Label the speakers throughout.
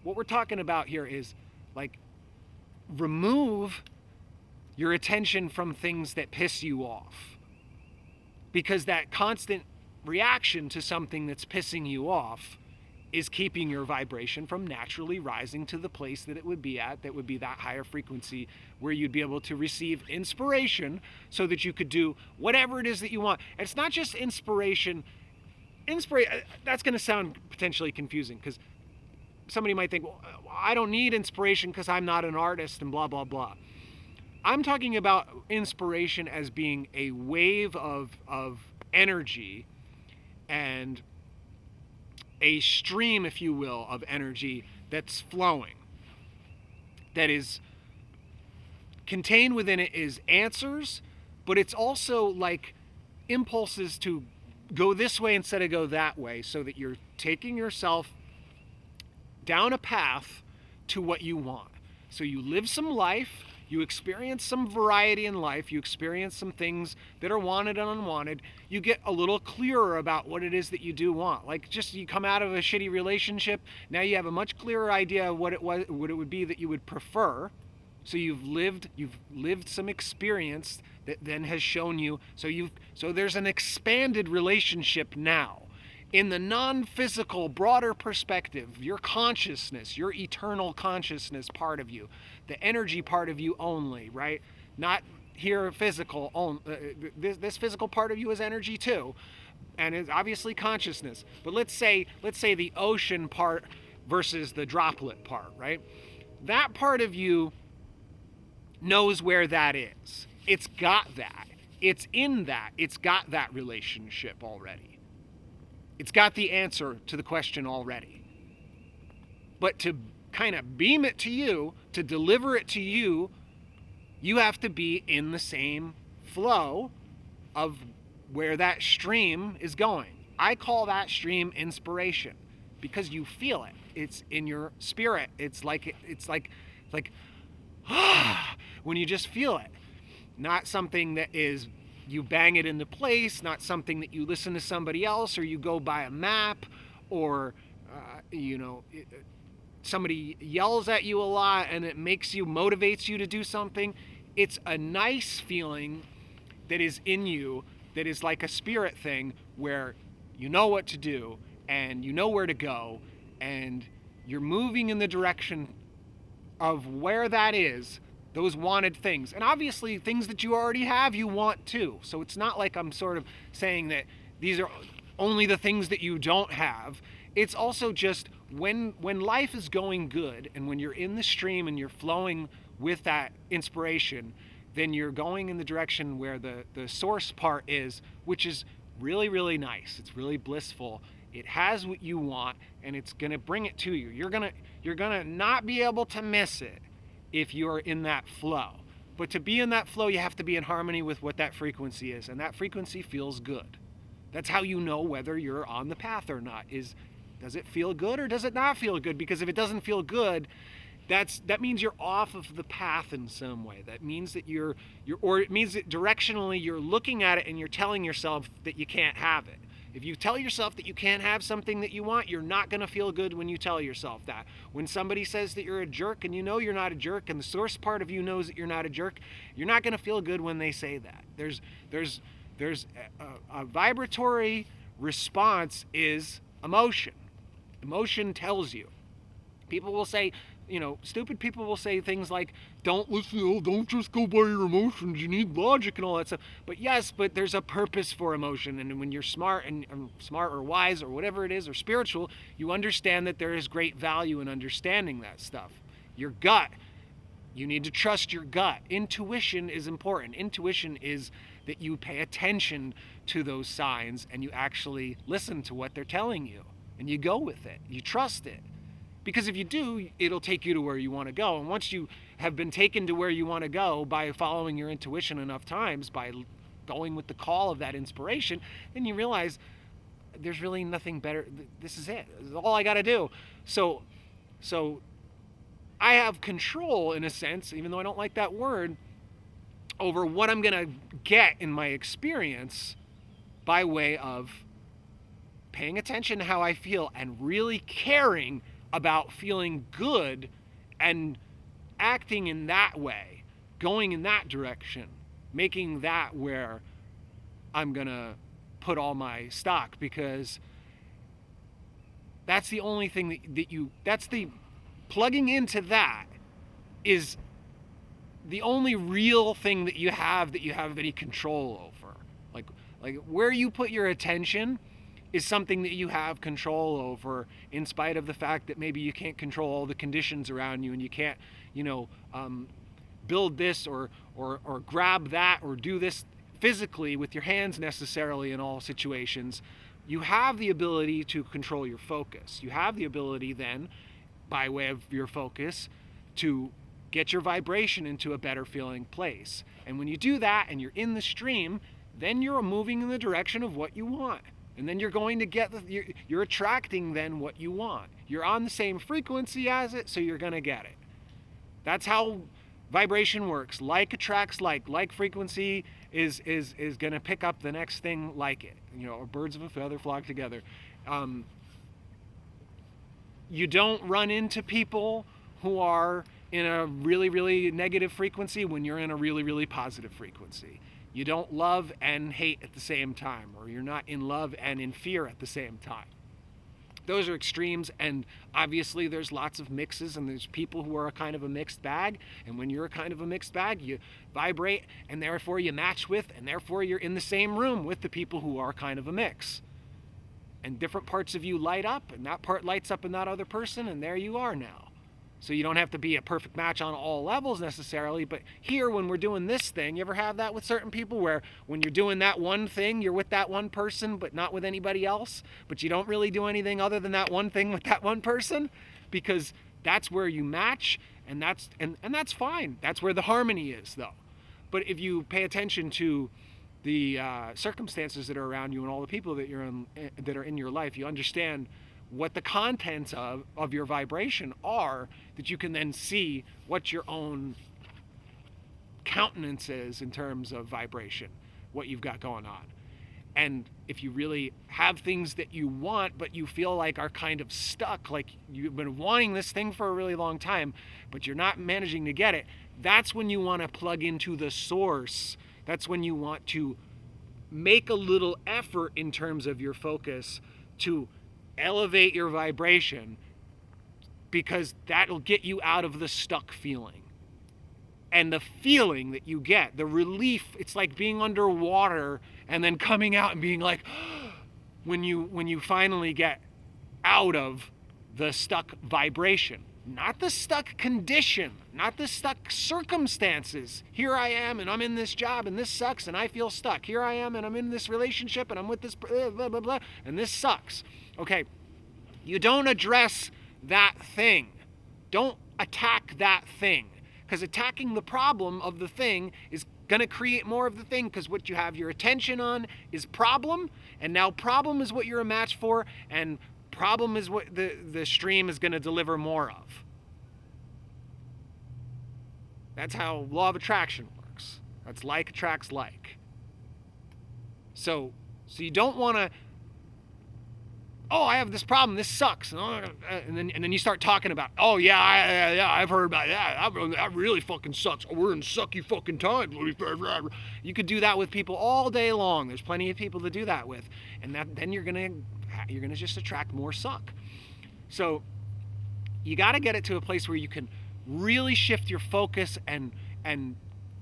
Speaker 1: what we're talking about here is like remove your attention from things that piss you off, because that constant reaction to something that's pissing you off is keeping your vibration from naturally rising to the place that it would be at, that would be that higher frequency where you'd be able to receive inspiration so that you could do whatever it is that you want. And it's not just inspiration. That's going to sound potentially confusing, because somebody might think, well, I don't need inspiration because I'm not an artist and blah, blah, blah. I'm talking about inspiration as being a wave of energy and a stream, if you will, of energy that's flowing. That is contained within it is answers, but it's also like impulses to go this way instead of go that way, so that you're taking yourself down a path to what you want. So you live some life, you experience some variety in life, you experience some things that are wanted and unwanted, you get a little clearer about what it is that you do want. Like, just you come out of a shitty relationship, now you have a much clearer idea of what it would be that you would prefer. So you've lived some experience that then has shown you, so there's an expanded relationship now. In the non-physical, broader perspective, your consciousness, your eternal consciousness part of you, the energy part of you only, right? Not here physical. This physical part of you is energy too, and it's obviously consciousness. But let's say the ocean part versus the droplet part, right? That part of you knows where that is. It's got that. It's in that. It's got that relationship already. It's got the answer to the question already. But to kind of beam it to you, to deliver it to you, you have to be in the same flow of where that stream is going. I call that stream inspiration, because you feel it. It's in your spirit. It's like when you just feel it. Not something that is you bang it into place, not something that you listen to somebody else or you go by a map, or somebody yells at you a lot and it motivates you to do something. It's a nice feeling that is in you, that is like a spirit thing, where you know what to do and you know where to go, and you're moving in the direction of where that is, those wanted things. And obviously things that you already have, you want too. So it's not like I'm sort of saying that these are only the things that you don't have. It's also just when life is going good, and when you're in the stream and you're flowing with that inspiration, then you're going in the direction where the source part is, which is really, really nice. It's really blissful. It has what you want, and it's going to bring it to you. You're going to not be able to miss it if you're in that flow. But to be in that flow, you have to be in harmony with what that frequency is, and that frequency feels good. That's how you know whether you're on the path or not. Does it feel good or does it not feel good? Because if it doesn't feel good, that means you're off of the path in some way. That means that or it means that directionally you're looking at it and you're telling yourself that you can't have it. If you tell yourself that you can't have something that you want, you're not going to feel good when you tell yourself that. When somebody says that you're a jerk and you know you're not a jerk, and the source part of you knows that you're not a jerk, you're not going to feel good when they say that. There's a vibratory response is emotion. Emotion tells you. People will say, stupid people will say things like, don't just go by your emotions, you need logic and all that stuff. But yes, but there's a purpose for emotion, and when you're smart or wise or whatever it is, or spiritual, you understand that there is great value in understanding that stuff. Your gut, you need to trust your gut. Intuition is important. Intuition is that you pay attention to those signs and you actually listen to what they're telling you, and you go with it, you trust it. Because if you do, it'll take you to where you want to go. And once you have been taken to where you want to go by following your intuition enough times, by going with the call of that inspiration, then you realize there's really nothing better. This is it. This is all I got to do. So I have control, in a sense, even though I don't like that word, over what I'm going to get in my experience by way of paying attention to how I feel and really caring about feeling good and acting in that way, going in that direction, making that where I'm going to put all my stock, because that's the only thing that's the plugging into that is the only real thing that you have any control over. Like where you put your attention is something that you have control over, in spite of the fact that maybe you can't control all the conditions around you, and you can't, build this or grab that or do this physically with your hands necessarily in all situations. You have the ability to control your focus. You have the ability then, by way of your focus, to get your vibration into a better feeling place. And when you do that and you're in the stream, then you're moving in the direction of what you want. And then you're going to get, you're attracting then what you want. You're on the same frequency as it, so you're going to get it. That's how vibration works. Like attracts like. Like frequency is going to pick up the next thing like it. Birds of a feather flock together. You don't run into people who are in a really, really negative frequency when you're in a really, really positive frequency. You don't love and hate at the same time, or you're not in love and in fear at the same time. Those are extremes, and obviously there's lots of mixes, and there's people who are a kind of a mixed bag, and when you're a kind of a mixed bag, you vibrate, and therefore you match with, and therefore you're in the same room with the people who are kind of a mix. And different parts of you light up, and that part lights up in that other person, and there you are now. So you don't have to be a perfect match on all levels necessarily, but here when we're doing this thing, you ever have that with certain people where when you're doing that one thing, you're with that one person but not with anybody else, but you don't really do anything other than that one thing with that one person, because that's where you match, and that's fine. That's where the harmony is, though. But if you pay attention to the circumstances that are around you and all the people that that are in your life, you understand what the contents of your vibration are, that you can then see what your own countenance is in terms of vibration, what you've got going on. And if you really have things that you want but you feel like are kind of stuck, like you've been wanting this thing for a really long time but you're not managing to get it, that's when you want to plug into the source. That's when you want to make a little effort in terms of your focus to elevate your vibration, because that'll get you out of the stuck feeling. And the feeling that you get, the relief, it's like being underwater and then coming out and being like, when you finally get out of the stuck vibration. Not the stuck condition, not the stuck circumstances. Here I am and I'm in this job and this sucks and I feel stuck. Here I am and I'm in this relationship and I'm with this blah, blah, blah, and this sucks. Okay, you don't address that thing. Don't attack that thing, because attacking the problem of the thing is going to create more of the thing, because what you have your attention on is problem, and now problem is what you're a match for, and problem is what the stream is going to deliver more of. That's how law of attraction works. That's like attracts like. So you don't want to, oh, I have this problem, this sucks, and then you start talking about, oh yeah, I've heard about that. That really fucking sucks. We're in sucky fucking times. You could do that with people all day long. There's plenty of people to do that with, and then you're gonna just attract more suck. So you got to get it to a place where you can really shift your focus and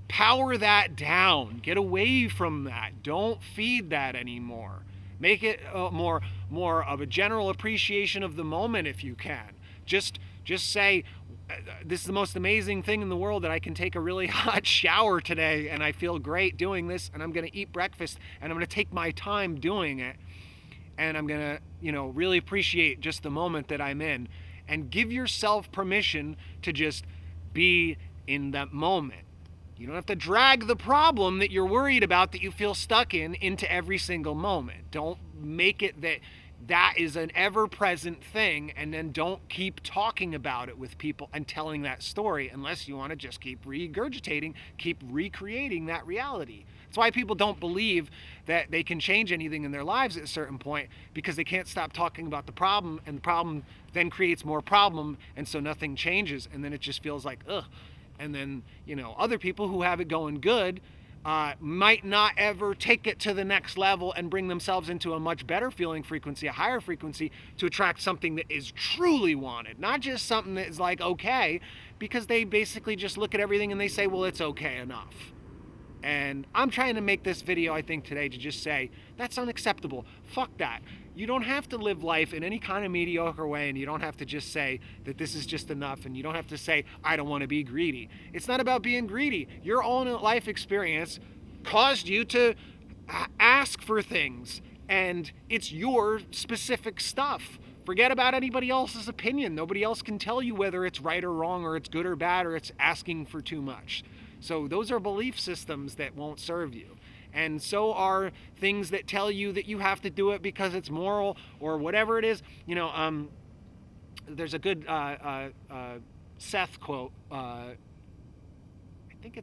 Speaker 1: power that down. Get away from that. Don't feed that anymore. Make it more of a general appreciation of the moment if you can. Just say, this is the most amazing thing in the world, that I can take a really hot shower today and I feel great doing this, and I'm going to eat breakfast and I'm going to take my time doing it, and I'm going to, really appreciate just the moment that I'm in, and give yourself permission to just be in that moment. You don't have to drag the problem that you're worried about, that you feel stuck in, into every single moment. Don't make it that is an ever-present thing, and then don't keep talking about it with people and telling that story, unless you want to just keep regurgitating, keep recreating that reality. That's why people don't believe that they can change anything in their lives at a certain point, because they can't stop talking about the problem, and the problem then creates more problem, and so nothing changes, and then it just feels like, ugh. And then, other people who have it going good might not ever take it to the next level and bring themselves into a much better feeling frequency, a higher frequency, to attract something that is truly wanted, not just something that is like okay, because they basically just look at everything and they say, well, it's okay enough. And I'm trying to make this video, I think, today to just say, that's unacceptable. Fuck that. You don't have to live life in any kind of mediocre way, and you don't have to just say that this is just enough, and you don't have to say, I don't want to be greedy. It's not about being greedy. Your own life experience caused you to ask for things, and it's your specific stuff. Forget about anybody else's opinion. Nobody else can tell you whether it's right or wrong, or it's good or bad, or it's asking for too much. So those are belief systems that won't serve you. And so are things that tell you that you have to do it because it's moral or whatever it is. There's a good Seth quote. I think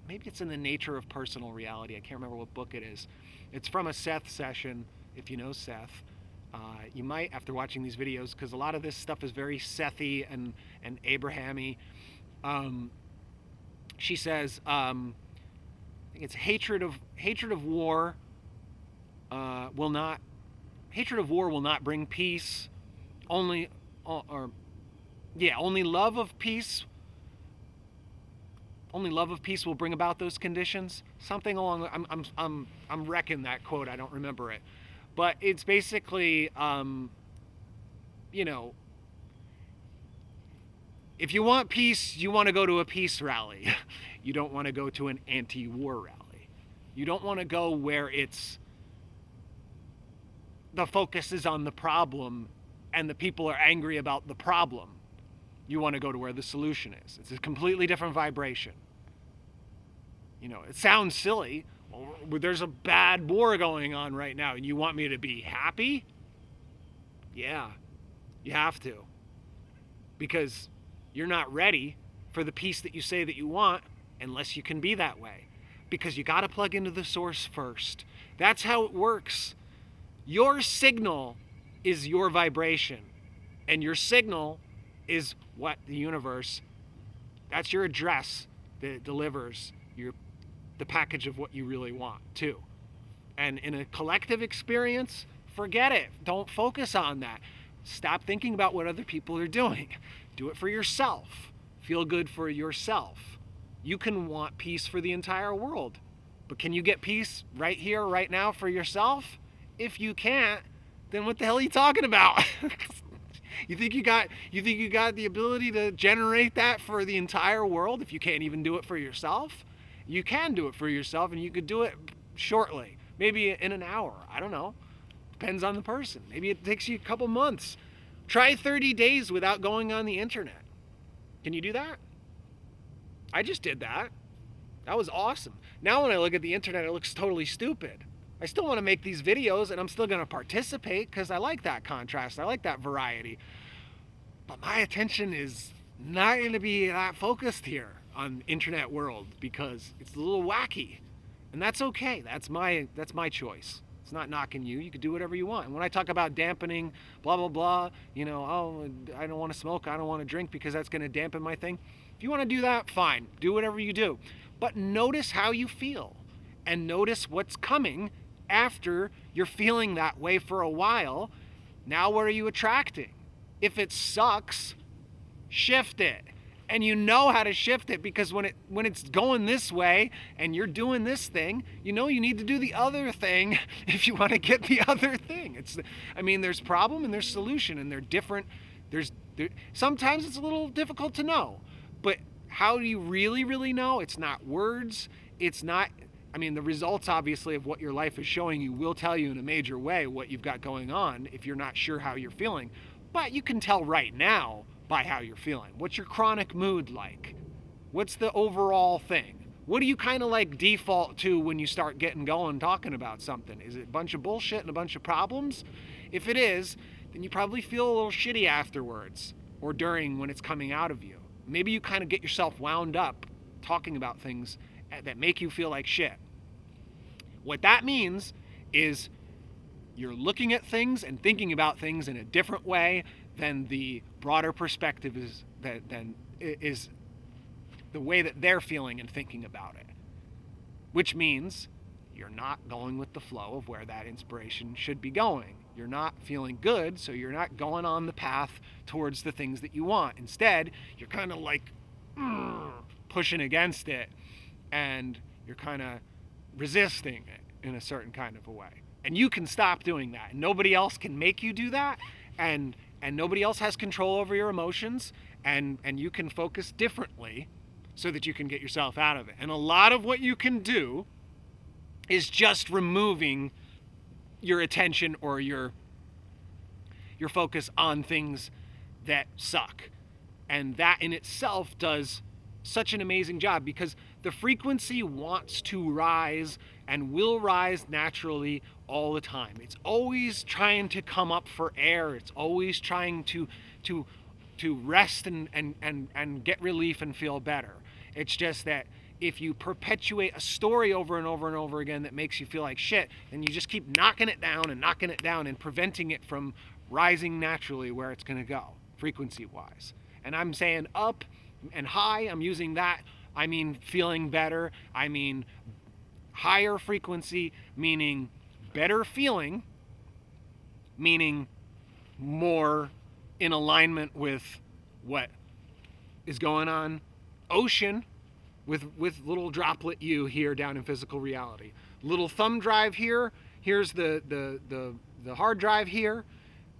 Speaker 1: maybe it's in the Nature of Personal Reality. I can't remember what book it is. It's from a Seth session, if you know Seth. You might, after watching these videos, because a lot of this stuff is very Sethy and Abraham-y. She says, I think it's hatred of war will not bring peace. Only love of peace. Only love of peace will bring about those conditions. Something along. I'm wrecking that quote. I don't remember it, but it's basically, if you want peace, you want to go to a peace rally. You don't want to go to an anti-war rally. You don't want to go where the focus is on the problem and the people are angry about the problem. You want to go to where the solution is. It's a completely different vibration. It sounds silly. Well, there's a bad war going on right now, and you want me to be happy? Yeah, you have to. Because you're not ready for the peace that you say that you want unless you can be that way. Because you got to plug into the source first. That's how it works. Your signal is your vibration. And your signal is what the universe, that's your address that delivers the package of what you really want too. And in a collective experience, forget it. Don't focus on that. Stop thinking about what other people are doing. Do it for yourself. Feel good for yourself. You can want peace for the entire world. But can you get peace right here, right now for yourself? If you can't, then what the hell are you talking about? You think you got the ability to generate that for the entire world if you can't even do it for yourself? You can do it for yourself, and you could do it shortly. Maybe in an hour. I don't know. Depends on the person. Maybe it takes you a couple months. Try 30 days without going on the internet. Can you do that? I just did that. That was awesome. Now when I look at the internet, it looks totally stupid. I still want to make these videos, and I'm still going to participate because I like that contrast. I like that variety. But my attention is not going to be that focused here on internet world because it's a little wacky. And that's okay. That's my choice. It's not knocking you. You can do whatever you want. And when I talk about dampening, blah, blah, blah, oh, I don't want to smoke, I don't want to drink because that's going to dampen my thing. If you want to do that, fine. Do whatever you do. But notice how you feel. And notice what's coming after you're feeling that way for a while. Now what are you attracting? If it sucks, shift it. And you know how to shift it because when it's going this way and you're doing this thing, you need to do the other thing if you want to get the other thing. There's problem and there's solution, and they're different. Sometimes it's a little difficult to know, but how do you really, really know? It's not words. It's not, the results obviously of what your life is showing you will tell you in a major way what you've got going on if you're not sure how you're feeling. But you can tell right now by how you're feeling. What's your chronic mood like? What's the overall thing? What do you kind of like default to when you start getting going talking about something? Is it a bunch of bullshit and a bunch of problems? If it is, then you probably feel a little shitty afterwards or during when it's coming out of you. Maybe you kind of get yourself wound up talking about things that make you feel like shit. What that means is you're looking at things and thinking about things in a different way than the broader perspective is the way that they're feeling and thinking about it. Which means you're not going with the flow of where that inspiration should be going. You're not feeling good, so you're not going on the path towards the things that you want. Instead, you're kind of like pushing against it, and you're kind of resisting it in a certain kind of a way. And you can stop doing that. And nobody else can make you do that, and nobody else has control over your emotions, and you can focus differently so that you can get yourself out of it. And a lot of what you can do is just removing your attention or your focus on things that suck. And that in itself does such an amazing job, because the frequency wants to rise and will rise naturally all the time. It's always trying to come up for air. It's always trying to rest and get relief and feel better. It's just that if you perpetuate a story over and over and over again that makes you feel like shit, then you just keep knocking it down and preventing it from rising naturally where it's going to go, frequency-wise. And I'm saying up and high, I'm using that. I mean feeling better. I mean higher frequency, meaning better feeling, meaning more in alignment with what is going on. Ocean with little droplet you here down in physical reality. Little thumb drive here. Here's the hard drive here.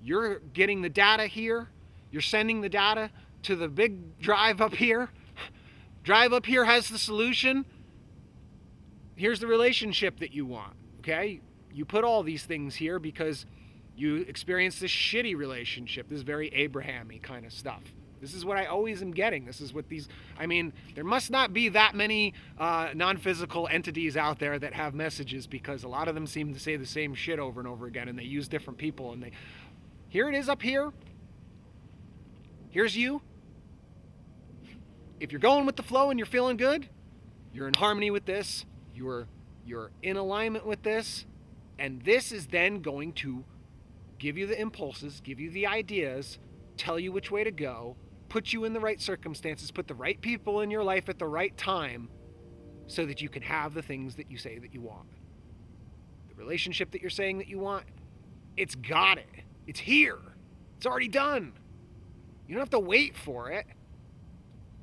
Speaker 1: You're getting the data here. You're sending the data to the big drive up here. Drive up here has the solution. Here's the relationship that you want. Okay? You put all these things here because you experience this shitty relationship, this very Abraham-y kind of stuff. This is what I always am getting. This is what these, I mean, there must not be that many non-physical entities out there that have messages, because a lot of them seem to say the same shit over and over again, and they use different people, and here it is up here. Here's you. If you're going with the flow and you're feeling good, you're in harmony with this, you're in alignment with this, and this is then going to give you the impulses, give you the ideas, tell you which way to go, put you in the right circumstances, put the right people in your life at the right time so that you can have the things that you say that you want. The relationship that you're saying that you want, it's got it. It's here. It's already done. You don't have to wait for it.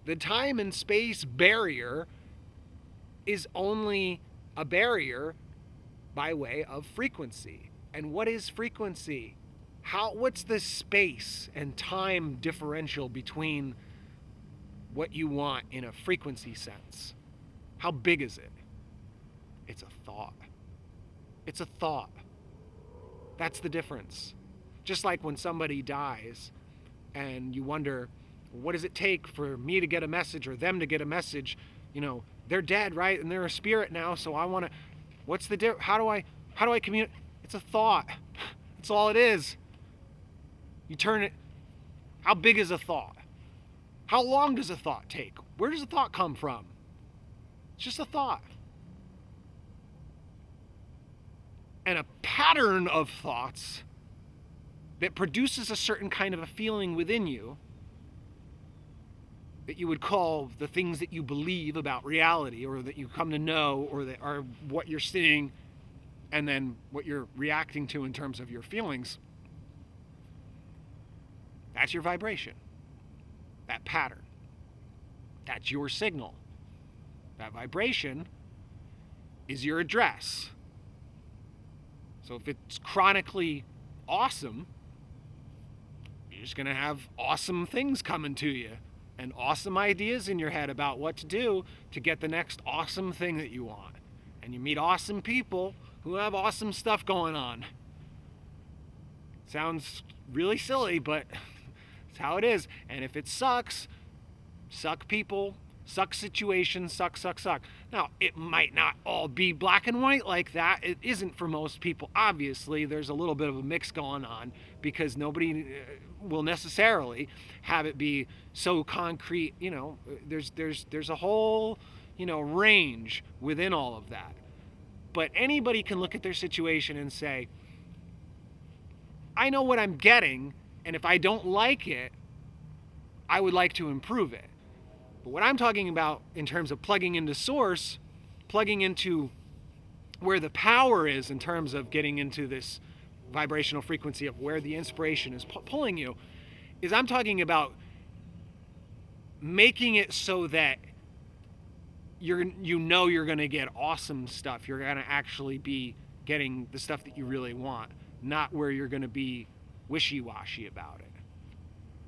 Speaker 1: The time and space barrier is only a barrier by way of frequency. And what is frequency? What's the space and time differential between what you want in a frequency sense? How big is it? It's a thought. It's a thought. That's the difference. Just like when somebody dies and you wonder, what does it take for me to get a message or them to get a message? You know, they're dead, right? And they're a spirit now, so I want to, what's the difference? How do I communicate? It's a thought. That's all it is. You turn it, how big is a thought? How long does a thought take? Where does a thought come from? It's just a thought. And a pattern of thoughts that produces a certain kind of a feeling within you that you would call the things that you believe about reality, or that you come to know, or that are what you're seeing, and then what you're reacting to in terms of your feelings. That's your vibration. That pattern. That's your signal. That vibration is your address. So if it's chronically awesome, you're just going to have awesome things coming to you and awesome ideas in your head about what to do to get the next awesome thing that you want. And you meet awesome people who have awesome stuff going on. Sounds really silly, but it's how it is. And if it sucks, suck people, suck situations, suck. Now, it might not all be black and white like that. It isn't for most people. Obviously, there's a little bit of a mix going on, because nobody will necessarily have it be so concrete. You know, there's a whole, range within all of that. But anybody can look at their situation and say, I know what I'm getting, and if I don't like it, I would like to improve it. But what I'm talking about in terms of plugging into source, plugging into where the power is in terms of getting into this vibrational frequency of where the inspiration is pulling you, is I'm talking about making it so that you're going to get awesome stuff. You're going to actually be getting the stuff that you really want, not where you're going to be wishy-washy about it.